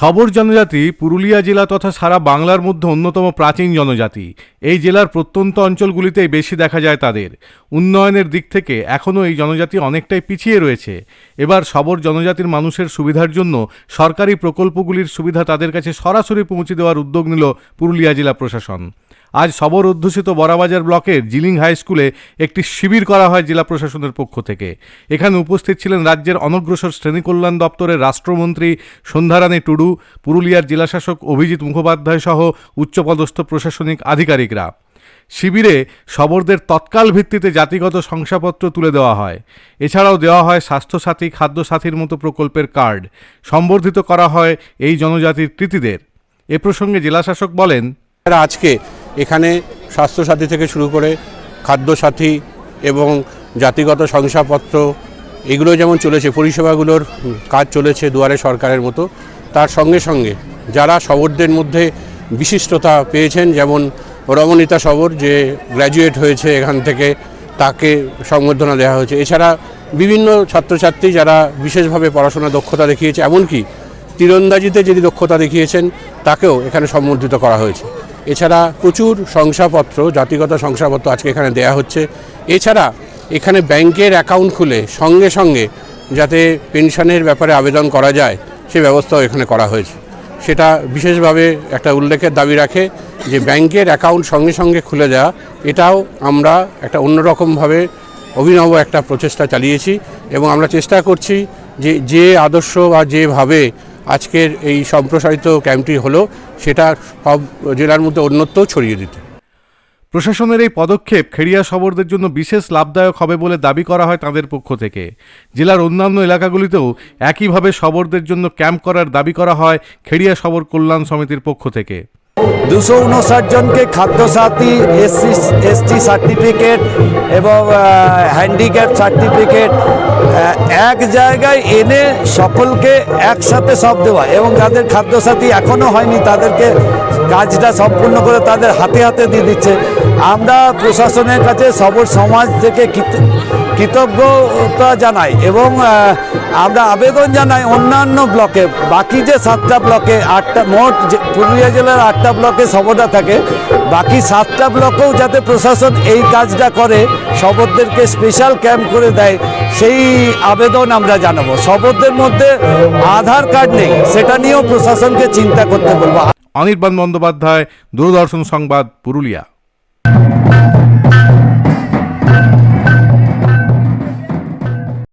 শবর জনজাতি পুরুলিয়া জেলা তথা সারা বাংলার মধ্যে অন্যতম প্রাচীন জনজাতি। এই জেলার প্রত্যন্ত অঞ্চলগুলিতেই বেশি দেখা যায় তাদের। উন্নয়নের দিক থেকে এখনও এই জনজাতি অনেকটাই পিছিয়ে রয়েছে। এবার শবর জনজাতির মানুষের সুবিধার জন্য সরকারি প্রকল্পগুলির সুবিধা তাদের কাছে সরাসরি পৌঁছে দেওয়ার উদ্যোগ নিল পুরুলিয়া জেলা প্রশাসন। আজ শবর অধ্যুষিত বড়াবাজার ব্লকের জিলিং হাই স্কুলে একটি শিবির করা হয় জেলা প্রশাসনের পক্ষ থেকে। এখানে উপস্থিত ছিলেন রাজ্যের অনগ্রসর শ্রেণী কল্যাণ দপ্তরের রাষ্ট্রমন্ত্রী সন্ধ্যারানী টুডু, পুরুলিয়ার জেলাশাসক অভিজিৎ মুখোপাধ্যায় সহ উচ্চপদস্থ প্রশাসনিক আধিকারিকরা। শিবিরে শবরদের তৎকাল ভিত্তিতে জাতিগত শংসাপত্র তুলে দেওয়া হয়। এছাড়াও দেওয়া হয় স্বাস্থ্যসাথী, খাদ্যসাথীর মতো প্রকল্পের কার্ড। সম্বর্ধিত করা হয় এই জনজাতির কৃতীদের। এ প্রসঙ্গে জেলাশাসক বলেন, আজকে এখানে স্বাস্থ্যসাথী থেকে শুরু করে খাদ্যসাথী এবং জাতিগত শংসাপত্র এগুলো যেমন চলেছে, পরিষেবাগুলোর কাজ চলেছে দুয়ারে সরকারের মতো, তার সঙ্গে সঙ্গে যারা শবরদের মধ্যে বিশিষ্টতা পেয়েছেন, যেমন রমণীতা শবর যে গ্র্যাজুয়েট হয়েছে এখান থেকে, তাকে সংবর্ধনা দেওয়া হয়েছে। এছাড়া বিভিন্ন ছাত্রছাত্রী যারা বিশেষভাবে পড়াশোনা দক্ষতা দেখিয়েছে, এমনকি তীরন্দাজিতে যিনি দক্ষতা দেখিয়েছেন তাকেও এখানে সম্বর্ধিত করা হয়েছে। এছাড়া প্রচুর শংসাপত্র, জাতিগত শংসাপত্র আজকে এখানে দেয়া হচ্ছে। এছাড়া এখানে ব্যাংকের অ্যাকাউন্ট খুলে সঙ্গে সঙ্গে যাতে পেনশনের ব্যাপারে আবেদন করা যায় সে ব্যবস্থাও এখানে করা হয়েছে। সেটা বিশেষভাবে একটা উল্লেখের দাবি রাখে যে ব্যাংকের অ্যাকাউন্ট সঙ্গে সঙ্গে খুলে দেওয়া, এটাও আমরা একটা অন্যরকমভাবে অভিনব একটা প্রচেষ্টা চালিয়েছি এবং আমরা চেষ্টা করছি যে আদর্শ বা যেভাবে আজকের এই সম্প্রসারিত ক্যাম্পটি হলো সেটা সব জেলার মধ্যে অন্যত্র ছড়িয়ে দিতে। প্রশাসনের এই পদক্ষেপ খেড়িয়া শবরদের জন্য বিশেষ লাভদায়ক হবে বলে দাবি করা হয় তাদের পক্ষ থেকে। জেলার অন্যান্য এলাকাগুলিতেও একইভাবে শবরদের জন্য ক্যাম্প করার দাবি করা হয় খেড়িয়া শবর কল্যাণ সমিতির পক্ষ থেকে। 259 জনকে খাদ্যসাথী, এসটি সার্টিফিকেট এবং হ্যান্ডিক্যাপ সার্টিফিকেট এক জায়গায় এনে সকলকে একসাথে সব দেওয়া, এবং যাদের খাদ্যসাথী এখনও হয়নি তাদেরকে কাজটা সম্পূর্ণ করে তাদের হাতে হাতে দিয়ে দিচ্ছে। আমরা প্রশাসনের কাছে শবর সমাজ থেকে কৃতজ্ঞতা জানাই এবং আমরা আবেদন জানাই অন্যান্য ব্লকে, বাকি যে 7টা ব্লকে, 8টা মোট পুরুলিয়া জেলার 8টা ব্লকে শবরটা থাকে, বাকি 7টা ব্লকেও যাতে প্রশাসন এই কাজটা করে, শবরদেরকে স্পেশাল ক্যাম্প করে দেয়, সেই আবেদন আমরা জানাবো। শবরদের মধ্যে আধার কার্ড নেই, সেটা নিয়েও প্রশাসনকে চিন্তা করতে বলবো। অনির্বাণ বন্দ্যোপাধ্যায়, দূরদর্শন সংবাদ, পুরুলিয়া।